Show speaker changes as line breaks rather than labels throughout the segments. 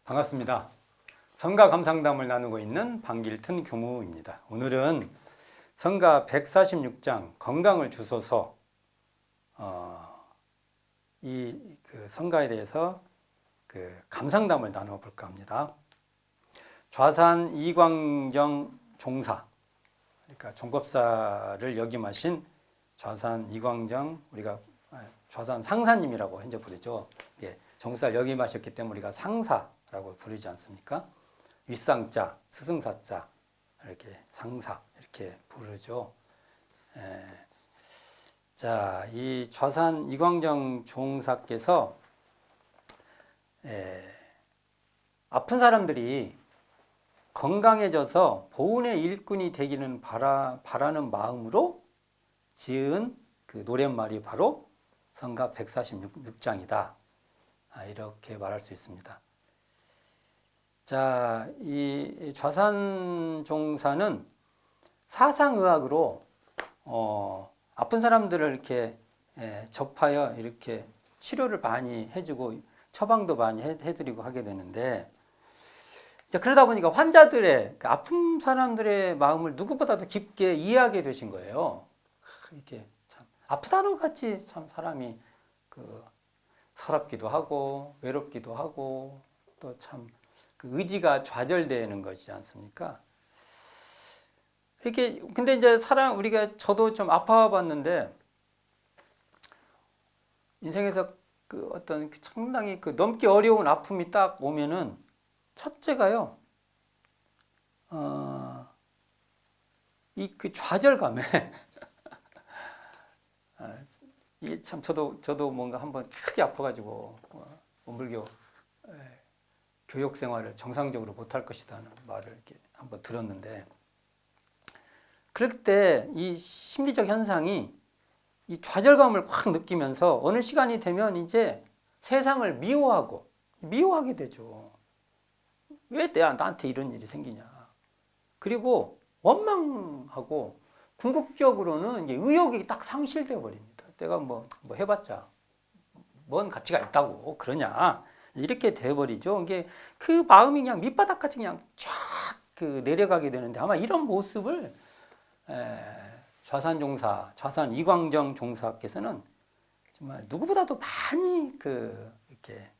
반갑습니다. 성가 감상담을 나누고 있는 방길튼 교무입니다. 오늘은 성가 146장 건강을 주소서 이 성가에 대해서 감상담을 나누어 볼까 합니다. 좌산 이광정 종사, 그러니까 종법사를 역임하신 좌산 이광정, 우리가 좌산 상사님이라고 현재 부르죠. 종사를 역임하셨기 때문에 우리가 상사라고 부르지 않습니까? 윗상자, 스승사자, 이렇게 상사 이렇게 부르죠. 자, 이 좌산 이광정 종사께서 아픈 사람들이 건강해져서 보은의 일꾼이 되기는 바라는 마음으로 지은 그 노랫말이 바로 성가 146장이다. 이렇게 말할 수 있습니다. 자, 이 좌산 종사는 사상의학으로 아픈 사람들을 이렇게 접하여 이렇게 치료를 많이 해주고 처방도 많이 해드리고 하게 되는데, 자, 그러다 보니까 환자들의 아픈 사람들의 마음을 누구보다도 깊게 이해하게 되신 거예요. 이렇게 참 아프다는 것 같이 참 사람이 서럽기도 하고 외롭기도 하고 또 참 의지가 좌절되는 것이지 않습니까? 이렇게 근데 이제 저도 좀 아파봤는데 인생에서 어떤 상당히 넘기 어려운 아픔이 딱 오면은 첫째가요, 이 좌절감에 이게 참 저도 뭔가 한번 크게 아파가지고 원불교 교육 생활을 정상적으로 못할 것이다는 말을 이렇게 한번 들었는데, 그럴 때 이 심리적 현상이 이 좌절감을 확 느끼면서 어느 시간이 되면 이제 세상을 미워하게 되죠. 왜 나한테 이런 일이 생기냐. 그리고 원망하고 궁극적으로는 이제 의욕이 딱 상실되어 버립니다. 내가 뭐 해봤자 뭔 가치가 있다고 그러냐. 이렇게 돼버리죠. 이게 그 마음이 그냥 밑바닥까지 그냥 쫙 내려가게 되는데, 아마 이런 모습을 좌산 이광정 종사께서는 정말 누구보다도 많이 이렇게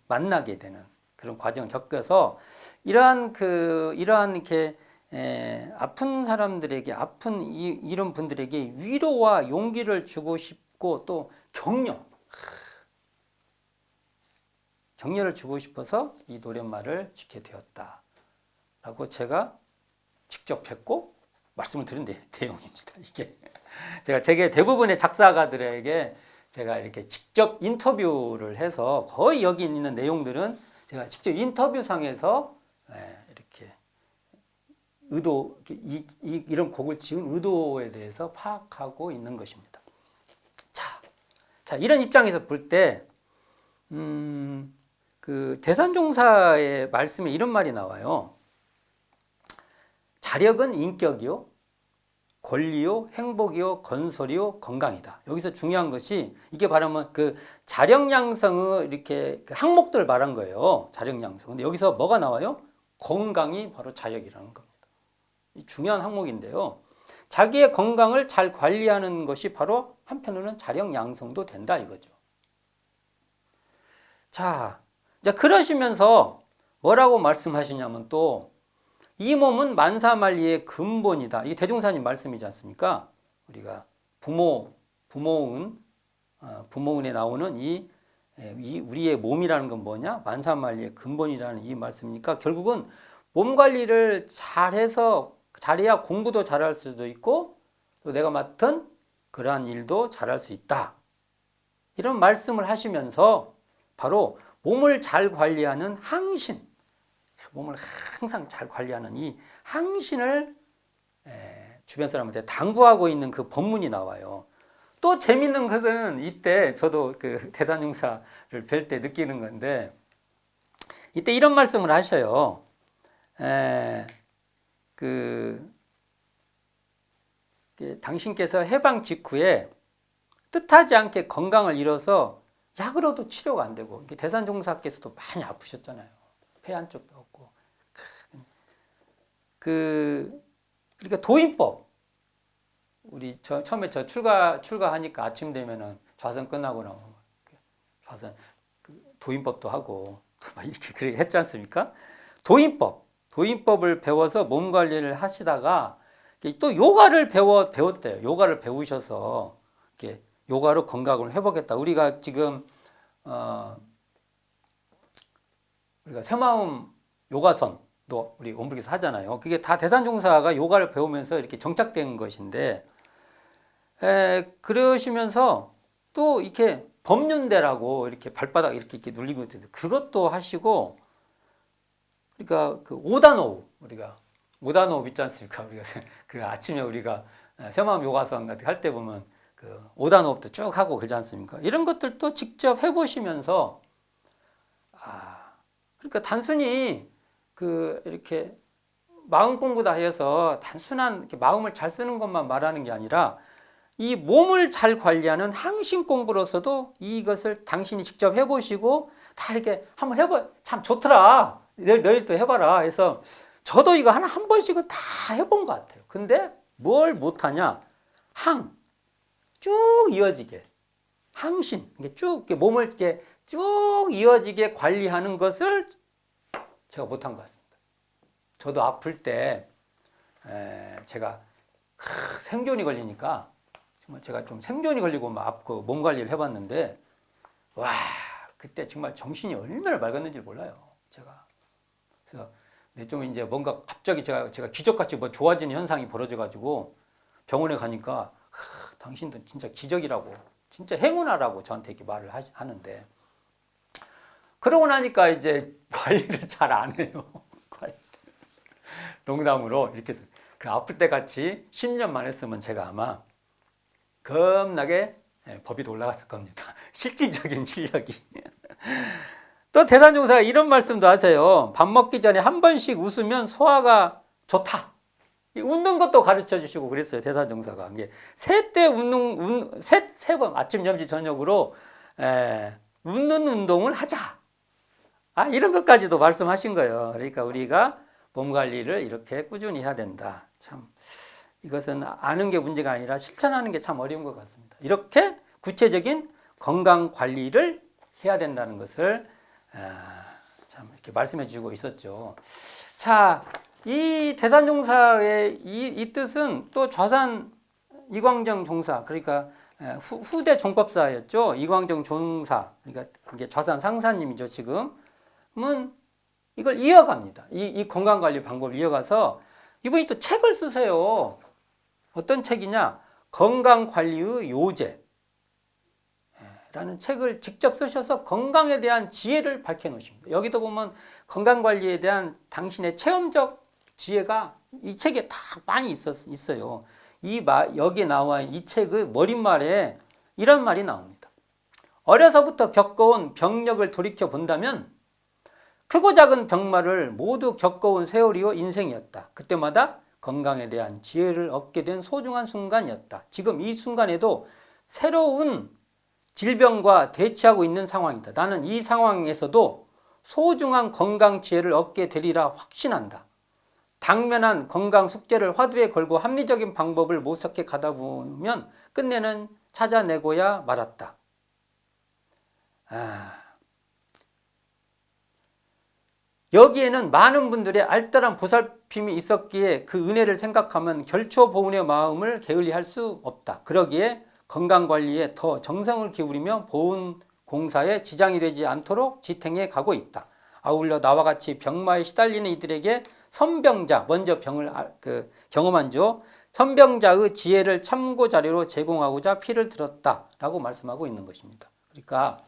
만나게 되는 그런 과정을 겪어서 이러한 이렇게 아픈 사람들에게, 아픈 이런 분들에게 위로와 용기를 주고 싶고 또 격려를 주고 싶어서 이 노랫말을 짓게 되었다라고 제가 직접 뵙고 말씀을 드린 내용입니다. 이게 제가 대부분의 작사가들에게 제가 이렇게 직접 인터뷰를 해서 거의 여기 있는 내용들은 제가 직접 인터뷰상에서 이렇게 이런 곡을 지은 의도에 대해서 파악하고 있는 것입니다. 자, 이런 입장에서 볼 때 대산종사의 말씀에 이런 말이 나와요. 자력은 인격이요, 권리요, 행복이요, 건설이요, 건강이다. 여기서 중요한 것이 이게 바로 자력 양성의 이렇게 항목들을 말한 거예요. 자력 양성. 근데 여기서 뭐가 나와요? 건강이 바로 자력이라는 겁니다. 이 중요한 항목인데요. 자기의 건강을 잘 관리하는 것이 바로 한편으로는 자력 양성도 된다 이거죠. 자, 그러시면서 뭐라고 말씀하시냐면 또 이 몸은 만사만리의 근본이다. 이게 대종사님 말씀이지 않습니까? 우리가 부모운에 나오는 이 우리의 몸이라는 건 뭐냐? 만사만리의 근본이라는 이 말씀이니까 결국은 몸 관리를 잘해야 공부도 잘할 수도 있고 또 내가 맡은 그러한 일도 잘할 수 있다. 이런 말씀을 하시면서 바로 몸을 잘 관리하는 항신, 몸을 항상 잘 관리하는 이 항신을 주변 사람한테 당부하고 있는 그 법문이 나와요. 또 재밌는 것은 이때 저도 대산종사를 뵐 때 느끼는 건데, 이때 이런 말씀을 하셔요. 당신께서 해방 직후에 뜻하지 않게 건강을 잃어서 약으로도 치료가 안 되고 대산종사께서도 많이 아프셨잖아요. 폐 한쪽도 없고. 그러니까 도인법 우리 처음에 출가하니까 아침 되면은 좌선 끝나고 나면 좌선 도인법도 하고 막 이렇게 그렇게 했지 않습니까? 도인법을 배워서 몸 관리를 하시다가 또 요가를 배웠대요. 요가를 배우셔서 이렇게 요가로 건강을 회복했다. 우리가 지금 우리가 새마음 요가선도 우리 원불교에서 하잖아요. 그게 다 대산종사가 요가를 배우면서 이렇게 정착된 것인데, 그러시면서 또 이렇게 법륜대라고 이렇게 발바닥 이렇게 눌리고 있어서 그것도 하시고, 그러니까 그 오단호흡 우리가 오단호흡 있지 않습니까? 우리가 그 아침에 우리가 새마음 요가선 같은 할 때 보면 그 오단호흡도 쭉 하고 그러지 않습니까? 이런 것들도 직접 해보시면서 그러니까 단순히 그 이렇게 마음 공부다 해서 단순한 이렇게 마음을 잘 쓰는 것만 말하는 게 아니라 이 몸을 잘 관리하는 항신 공부로서도 이것을 당신이 직접 해보시고 다 이렇게 한번 해봐. 참 좋더라. 너희도 해봐라. 그래서 저도 이거 한 번씩은 다 해본 것 같아요. 근데 뭘 못하냐? 쭉 이어지게. 항신. 이게 쭉 몸을 이렇게 쭉 이어지게 관리하는 것을 제가 못한 것 같습니다. 저도 아플 때 제가 생존이 걸리니까 정말 제가 좀 생존이 걸리고 막 아프고 몸 관리를 해봤는데 와 그때 정말 정신이 얼마나 맑았는지 몰라요. 제가 그래서 좀 이제 뭔가 갑자기 제가 기적같이 뭐 좋아지는 현상이 벌어져가지고 병원에 가니까 당신도 진짜 기적이라고 진짜 행운하라고 저한테 이렇게 말을 하는데 그러고 나니까 이제 관리를 잘 안 해요. 농담으로 이렇게 해서 그 아플 때 같이 10년만 했으면 제가 아마 겁나게 법이 올라갔을 겁니다. 실질적인 실력이. 또 대산종사가 이런 말씀도 하세요. 밥 먹기 전에 한 번씩 웃으면 소화가 좋다. 웃는 것도 가르쳐 주시고 그랬어요. 대산종사가. 세 번 아침, 점심, 저녁으로 웃는 운동을 하자. 이런 것까지도 말씀하신 거예요. 그러니까 우리가 몸 관리를 이렇게 꾸준히 해야 된다. 참 이것은 아는 게 문제가 아니라 실천하는 게 참 어려운 것 같습니다. 이렇게 구체적인 건강 관리를 해야 된다는 것을 참 이렇게 말씀해 주고 있었죠. 자, 이 대산종사의 이 뜻은 또 좌산 이광정 종사, 그러니까 후대 종법사였죠. 이광정 종사, 그러니까 이게 좌산 상사님이죠. 지금은 이걸 이어갑니다. 이 건강관리 방법을 이어가서 이분이 또 책을 쓰세요. 어떤 책이냐? 건강관리의 요제 라는 책을 직접 쓰셔서 건강에 대한 지혜를 밝혀 놓으십니다. 여기도 보면 건강관리에 대한 당신의 체험적 지혜가 이 책에 다 많이 있어요. 여기에 나와 이 책의 머릿말에 이런 말이 나옵니다. 어려서부터 겪어온 병력을 돌이켜 본다면 크고 작은 병마를 모두 겪어온 세월이요 인생이었다. 그때마다 건강에 대한 지혜를 얻게 된 소중한 순간이었다. 지금 이 순간에도 새로운 질병과 대치하고 있는 상황이다. 나는 이 상황에서도 소중한 건강 지혜를 얻게 되리라 확신한다. 당면한 건강 숙제를 화두에 걸고 합리적인 방법을 모색해 가다 보면 끝내는 찾아내고야 말았다. 여기에는 많은 분들의 알뜰한 보살핌이 있었기에 그 은혜를 생각하면 결초보은의 마음을 게을리할 수 없다. 그러기에 건강관리에 더 정성을 기울이며 보은 공사에 지장이 되지 않도록 지탱해 가고 있다. 아울러 나와 같이 병마에 시달리는 이들에게 선병자, 먼저 병을 경험한 조 선병자의 지혜를 참고 자료로 제공하고자 피를 들었다라고 말씀하고 있는 것입니다. 그러니까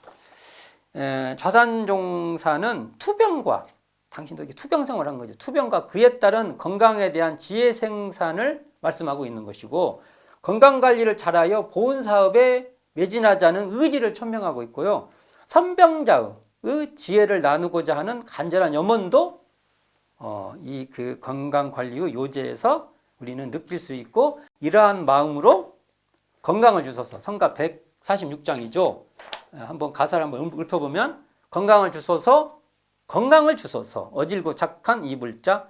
좌산종사는 투병과 당신도 이렇게 투병 생활을 한 거죠. 투병과 그에 따른 건강에 대한 지혜 생산을 말씀하고 있는 것이고 건강관리를 잘하여 보훈사업에 매진하자는 의지를 천명하고 있고요. 선병자의 지혜를 나누고자 하는 간절한 염원도 이 그 건강관리의 요제에서 우리는 느낄 수 있고 이러한 마음으로 건강을 주소서 성가 146장이죠. 한번 가사를 한번 읊어보면 건강을 주소서 건강을 주소서 어질고 착한 이불자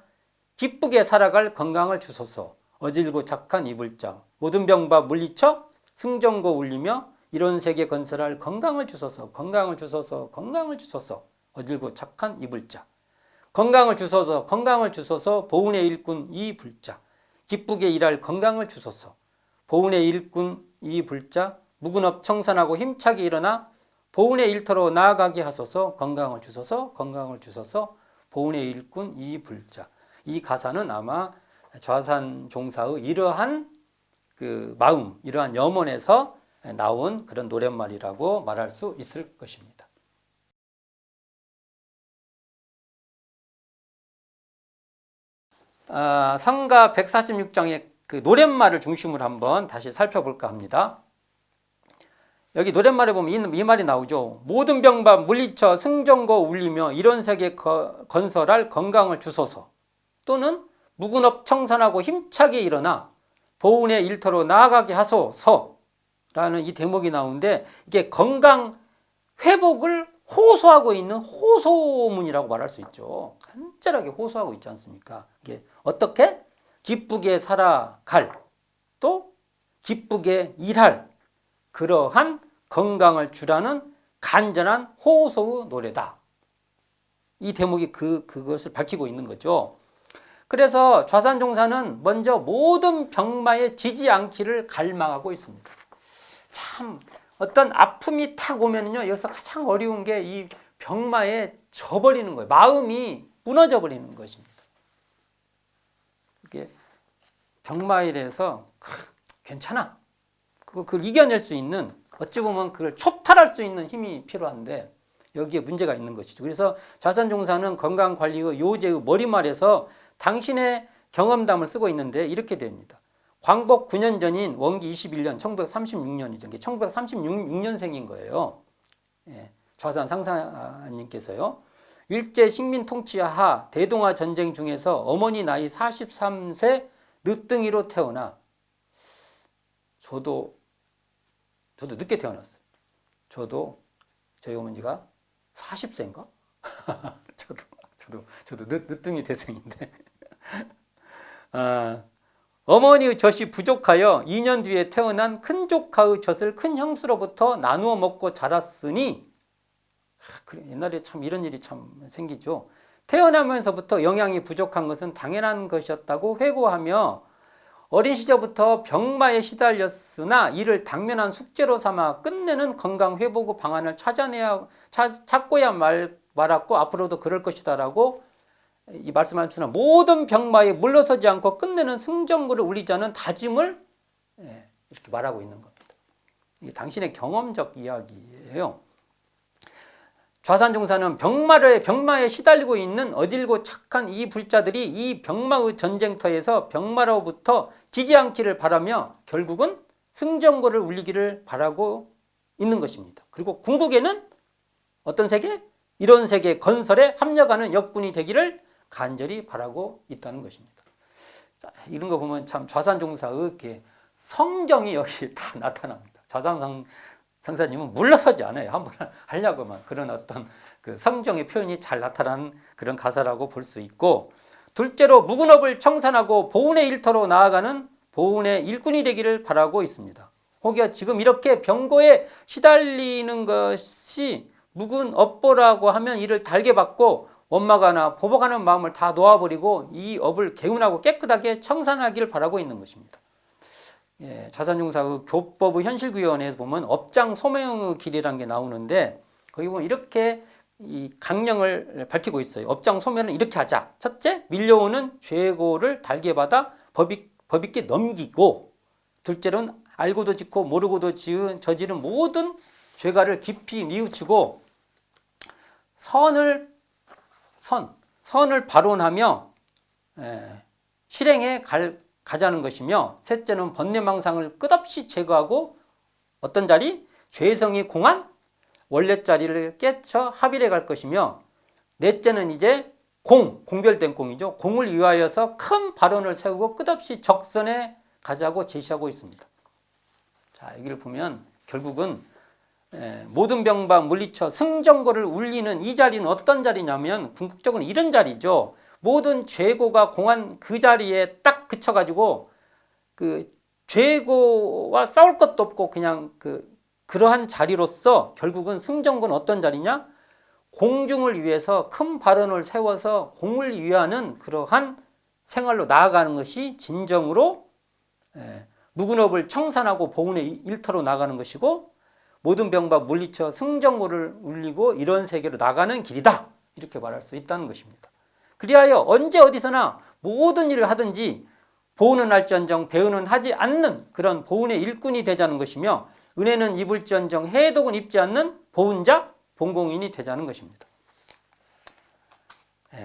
기쁘게 살아갈 건강을 주소서 어질고 착한 이불자 모든 병바 물리쳐 승전고 울리며 이런 세계 건설할 건강을 주소서 건강을 주소서 건강을 주소서 어질고 착한 이불자 건강을 주소서 건강을 주소서 보훈의 일꾼 이불자 기쁘게 일할 건강을 주소서 보훈의 일꾼 이불자 무근업 청산하고 힘차게 일어나 보훈의 일터로 나아가게 하소서 건강을 주소서 건강을 주소서 보훈의 일꾼 이불자 이 가사는 아마 좌산 종사의 이러한 그 마음 이러한 염원에서 나온 그런 노랫말이라고 말할 수 있을 것입니다. 성가 146장의 그 노랫말을 중심으로 한번 다시 살펴볼까 합니다. 여기 노랫말에 보면 이 말이 나오죠. 모든 병바 물리쳐 승전고 울리며 이런 세계 건설할 건강을 주소서 또는 무근업 청산하고 힘차게 일어나 보훈의 일터로 나아가게 하소서라는 이 대목이 나오는데 이게 건강 회복을 호소하고 있는 호소문이라고 말할 수 있죠. 간절하게 호소하고 있지 않습니까? 이게 어떻게? 기쁘게 살아갈 또 기쁘게 일할 그러한 건강을 주라는 간절한 호소의 노래다. 이 대목이 그것을 밝히고 있는 거죠. 그래서 좌산종사는 먼저 모든 병마에 지지 않기를 갈망하고 있습니다. 참 어떤 아픔이 탁 오면요 여기서 가장 어려운 게 이 병마에 져버리는 거예요. 마음이 무너져 버리는 것입니다. 이게 병마에 대해서 괜찮아. 그걸 이겨낼 수 있는 어찌 보면 그걸 초탈할 수 있는 힘이 필요한데 여기에 문제가 있는 것이죠. 그래서 좌산종사는 건강관리의 요제의 머리말에서 당신의 경험담을 쓰고 있는데 이렇게 됩니다. 광복 9년 전인 원기 21년 1936년이죠. 1936년생인 거예요. 좌산 상사님께서요. 일제 식민 통치하 대동아 전쟁 중에서 어머니 나이 43세 늦둥이로 태어나 저도 늦게 태어났어요. 저희 어머니가 40세인가? 저도 늦둥이 대생인데 어머니의 젖이 부족하여 2년 뒤에 태어난 큰 조카의 젖을 큰 형수로부터 나누어 먹고 자랐으니 그래, 옛날에 참 이런 일이 참 생기죠. 태어나면서부터 영양이 부족한 것은 당연한 것이었다고 회고하며 어린 시절부터 병마에 시달렸으나 이를 당면한 숙제로 삼아 끝내는 건강 회복의 방안을 찾고야 말았고 앞으로도 그럴 것이다라고 이 말씀하시는 모든 병마에 물러서지 않고 끝내는 승전구를 울리자는 다짐을 이렇게 말하고 있는 겁니다. 이게 당신의 경험적 이야기예요. 좌산종사는 병마에 시달리고 있는 어질고 착한 이 불자들이 이 병마의 전쟁터에서 병마로부터 지지 않기를 바라며 결국은 승전고를 울리기를 바라고 있는 것입니다. 그리고 궁극에는 어떤 세계? 이런 세계 건설에 합력하는 역군이 되기를 간절히 바라고 있다는 것입니다. 자, 이런 거 보면 참 좌산종사의 성정이 여기 다 나타납니다. 상사님은 물러서지 않아요. 한번 하려고만 그런 어떤 그 성정의 표현이 잘 나타난 그런 가사라고 볼 수 있고 둘째로 무근업을 청산하고 보훈의 일터로 나아가는 보훈의 일꾼이 되기를 바라고 있습니다. 혹여 지금 이렇게 병고에 시달리는 것이 무근업보라고 하면 이를 달게 받고 원망하나 보복하는 마음을 다 놓아버리고 이 업을 개운하고 깨끗하게 청산하기를 바라고 있는 것입니다. 좌산종사의 교법의 현실구현에서 보면 업장 소명의 길이라는 게 나오는데 거기 보면 이렇게 이 강령을 밝히고 있어요. 업장 소명은 이렇게 하자. 첫째, 밀려오는 죄고를 달게 받아 법있게 넘기고 둘째로는 알고도 짓고 모르고도 저지른 모든 죄가를 깊이 뉘우치고 선을 발언하며 실행에 가자는 것이며 셋째는 번뇌망상을 끝없이 제거하고 어떤 자리? 죄성이 공한 원래 자리를 깨쳐 합일해 갈 것이며 넷째는 이제 공별된 공이죠. 공을 위하여서 큰 발언을 세우고 끝없이 적선에 가자고 제시하고 있습니다. 자, 여기를 보면 결국은 모든 병바 물리쳐 승전고를 울리는 이 자리는 어떤 자리냐면 궁극적으로 이런 자리죠. 모든 죄고가 공한 그 자리에 딱 그쳐가지고 그 죄고와 싸울 것도 없고 그냥 그러한 자리로서 결국은 승전고는 어떤 자리냐? 공중을 위해서 큰 발언을 세워서 공을 위하는 그러한 생활로 나아가는 것이 진정으로 묵은업을 청산하고 보훈의 일터로 나가는 것이고 모든 병바 물리쳐 승전고를 울리고 이런 세계로 나가는 길이다. 이렇게 말할 수 있다는 것입니다. 그리하여 언제 어디서나 모든 일을 하든지 보훈은 할지언정 배은은 하지 않는 그런 보훈의 일꾼이 되자는 것이며 은혜는 입을지언정 해독은 입지 않는 보훈자 본공인이 되자는 것입니다.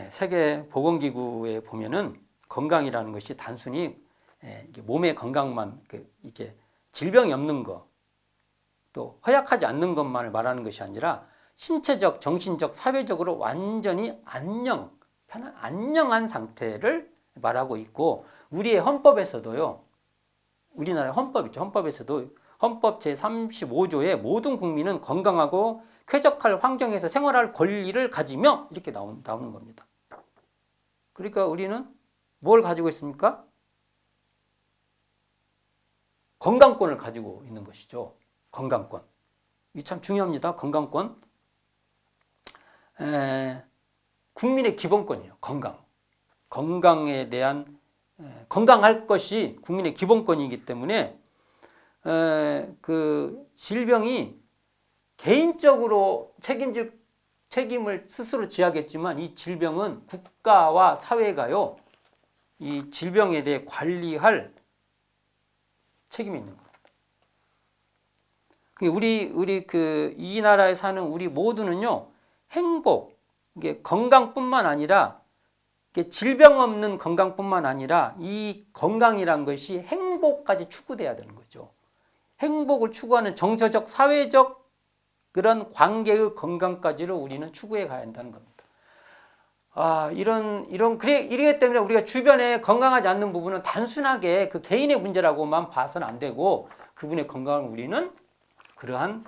세계보건기구에 보면은 건강이라는 것이 단순히 몸의 건강만 이게 질병이 없는 거 또 허약하지 않는 것만을 말하는 것이 아니라 신체적, 정신적, 사회적으로 완전히 안녕한 상태를 말하고 있고 우리의 헌법에서도요. 우리나라의 헌법이죠. 헌법에서도 헌법 제35조에 모든 국민은 건강하고 쾌적할 환경에서 생활할 권리를 가지며 이렇게 나오는 겁니다. 그러니까 우리는 뭘 가지고 있습니까? 건강권을 가지고 있는 것이죠. 건강권. 이게 참 중요합니다. 건강권. 국민의 기본권이에요. 건강. 건강에 대한 건강할 것이 국민의 기본권이기 때문에 그 질병이 개인적으로 책임을 스스로 지야겠지만 이 질병은 국가와 사회가요. 이 질병에 대해 관리할 책임이 있는 겁니다. 우리 이 나라에 사는 우리 모두는요. 행복, 이게 건강뿐만 아니라 질병 없는 건강뿐만 아니라 이 건강이란 것이 행복까지 추구돼야 되는 거죠. 행복을 추구하는 정서적, 사회적 그런 관계의 건강까지를 우리는 추구해 가야 한다는 겁니다. 이러기 때문에 우리가 주변에 건강하지 않는 부분은 단순하게 그 개인의 문제라고만 봐서는 안 되고 그분의 건강을 우리는 그러한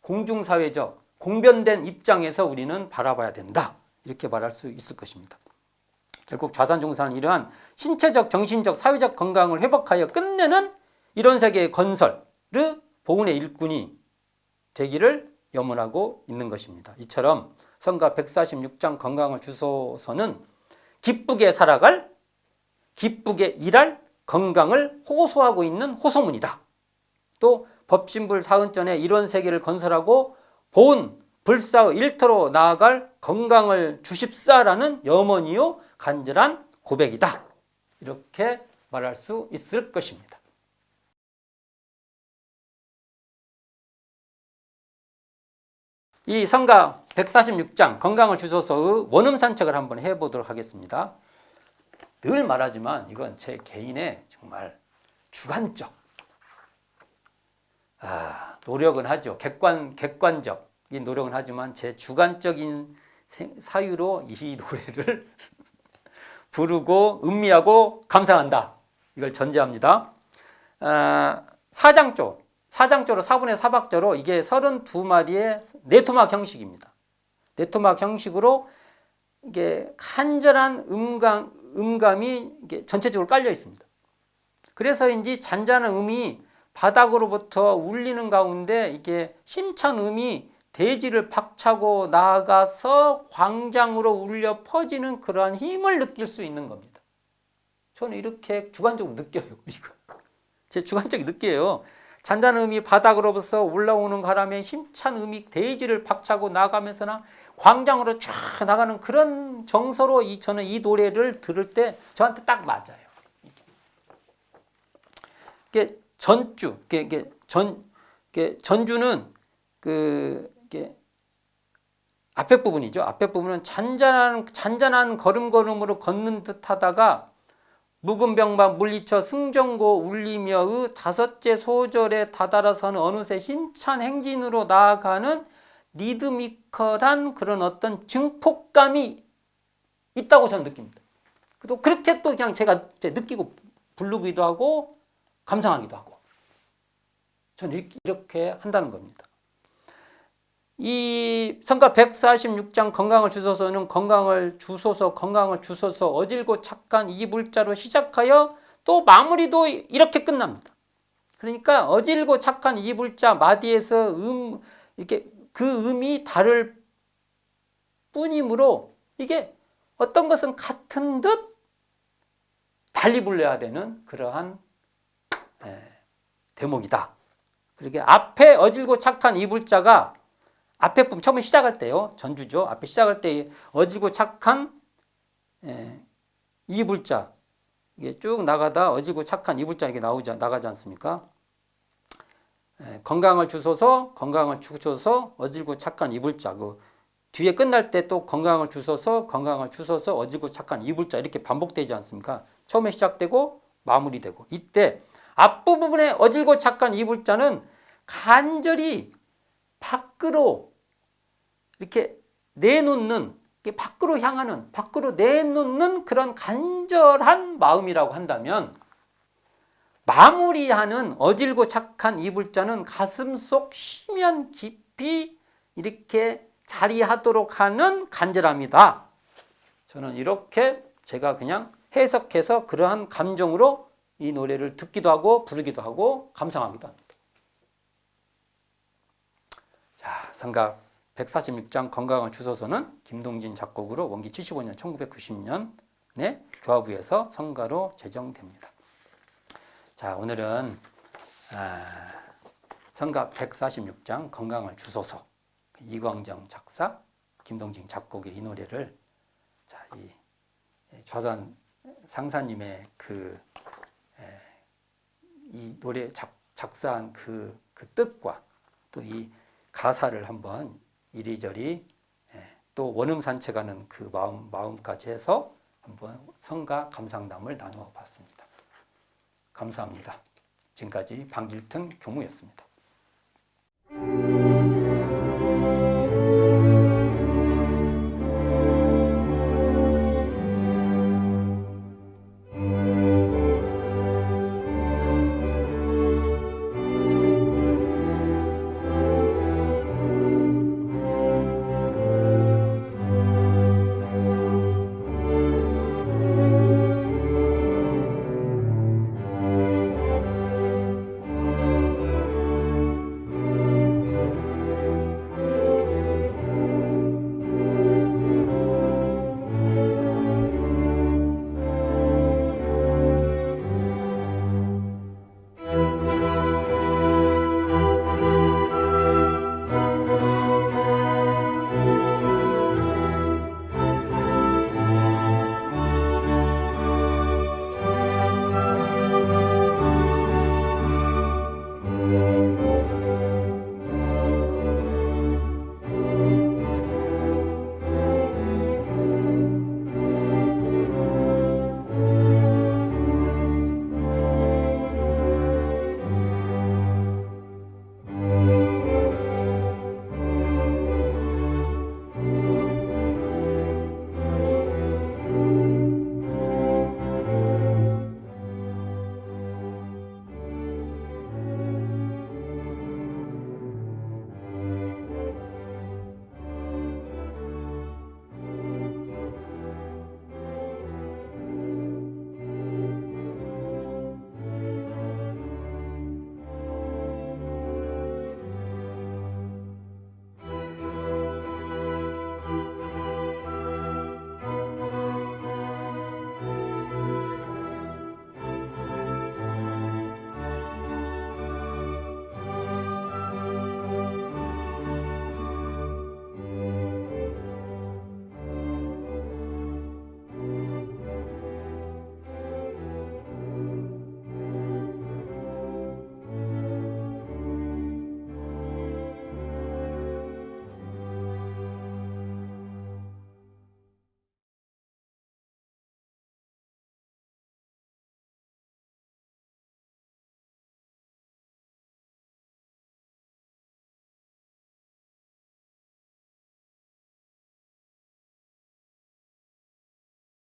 공중사회적, 공변된 입장에서 우리는 바라봐야 된다. 이렇게 말할 수 있을 것입니다. 결국 좌산종사는 이러한 신체적, 정신적, 사회적 건강을 회복하여 끝내는 이런 세계의 건설의 보훈의 일꾼이 되기를 염원하고 있는 것입니다. 이처럼 성가 146장 건강을 주소서는 기쁘게 살아갈, 기쁘게 일할 건강을 호소하고 있는 호소문이다. 또 법신불 사은전에 이런 세계를 건설하고 보훈, 불사의 일터로 나아갈 건강을 주십사라는 염원이요 간절한 고백이다. 이렇게 말할 수 있을 것입니다. 이 성가 146장 건강을 주소서의 원음 산책을 한번 해보도록 하겠습니다. 늘 말하지만 이건 제 개인의 정말 주관적 노력은 하죠. 객관적 노력은 하지만 제 주관적인 사유로 이 노래를 부르고 음미하고 감상한다. 이걸 전제합니다. 사장조 4분의 4박자로 이게 32마디의 네토막 형식입니다. 네토막 형식으로 이게 간절한 음감이 이게 전체적으로 깔려 있습니다. 그래서인지 잔잔한 음이 바닥으로부터 울리는 가운데 이게 힘찬 음이 대지를 박차고 나아가서 광장으로 울려 퍼지는 그러한 힘을 느낄 수 있는 겁니다. 저는 이렇게 주관적으로 느껴요. 이거 제 주관적인 느껴요. 잔잔한 음이 바닥으로부터 올라오는 바람에 힘찬 음이 대지를 박차고 나가면서나 광장으로 쫙 나가는 그런 정서로 저는 이 노래를 들을 때 저한테 딱 맞아요. 이게 전주는 앞에 부분이죠. 앞에 부분은 잔잔한 걸음걸음으로 걷는 듯하다가 묵은 병바 물리쳐 승전고 울리며의 다섯째 소절에 다다라서는 어느새 힘찬 행진으로 나아가는 리드미컬한 그런 어떤 증폭감이 있다고 저는 느낍니다. 또 그렇게 또 그냥 제가 느끼고 부르기도 하고 감상하기도 하고 저는 이렇게 한다는 겁니다. 이 성가 146장 건강을 주소서는 건강을 주소서 어질고 착한 이 불자로 시작하여 또 마무리도 이렇게 끝납니다. 그러니까 어질고 착한 이 불자 마디에서 이렇게 그 음이 다를 뿐이므로 이게 어떤 것은 같은 듯 달리 불러야 되는 그러한 대목이다. 그렇게 앞에 어질고 착한 이 불자가 앞에 부분 처음에 시작할 때요. 전주죠. 앞에 시작할 때 어지고 착한 이 불자 이게 쭉 나가다 어지고 착한 이 불자 이게 나가지 않습니까? 건강을 주소서 어지고 착한 이 불자 그 뒤에 끝날 때 또 건강을 주소서 어지고 착한 이 불자 이렇게 반복되지 않습니까? 처음에 시작되고 마무리되고 이때 앞부분에 어질고 착한 이 불자는 간절히 밖으로 이렇게 내놓는 밖으로 향하는 밖으로 내놓는 그런 간절한 마음이라고 한다면 마무리하는 어질고 착한 이 불자는 가슴속 심연 깊이 이렇게 자리하도록 하는 간절함이다. 저는 이렇게 제가 그냥 해석해서 그러한 감정으로 이 노래를 듣기도 하고 부르기도 하고 감상하기도 합니다. 자, 성가 146장 건강을 주소서는 김동진 작곡으로 원기 75년 1990년에 교화부에서 성가로 제정됩니다. 자, 오늘은 성가 146장 건강을 주소서 이광정 작사 김동진 작곡의 이 노래를 자, 이 좌선 상사님의 이 노래 작사한 그 뜻과 또 이 가사를 한번 이리저리 또 원음 산책하는 그 마음까지 해서 한번 성가 감상담을 나누어 봤습니다. 감사합니다. 지금까지 방길튼 교무였습니다.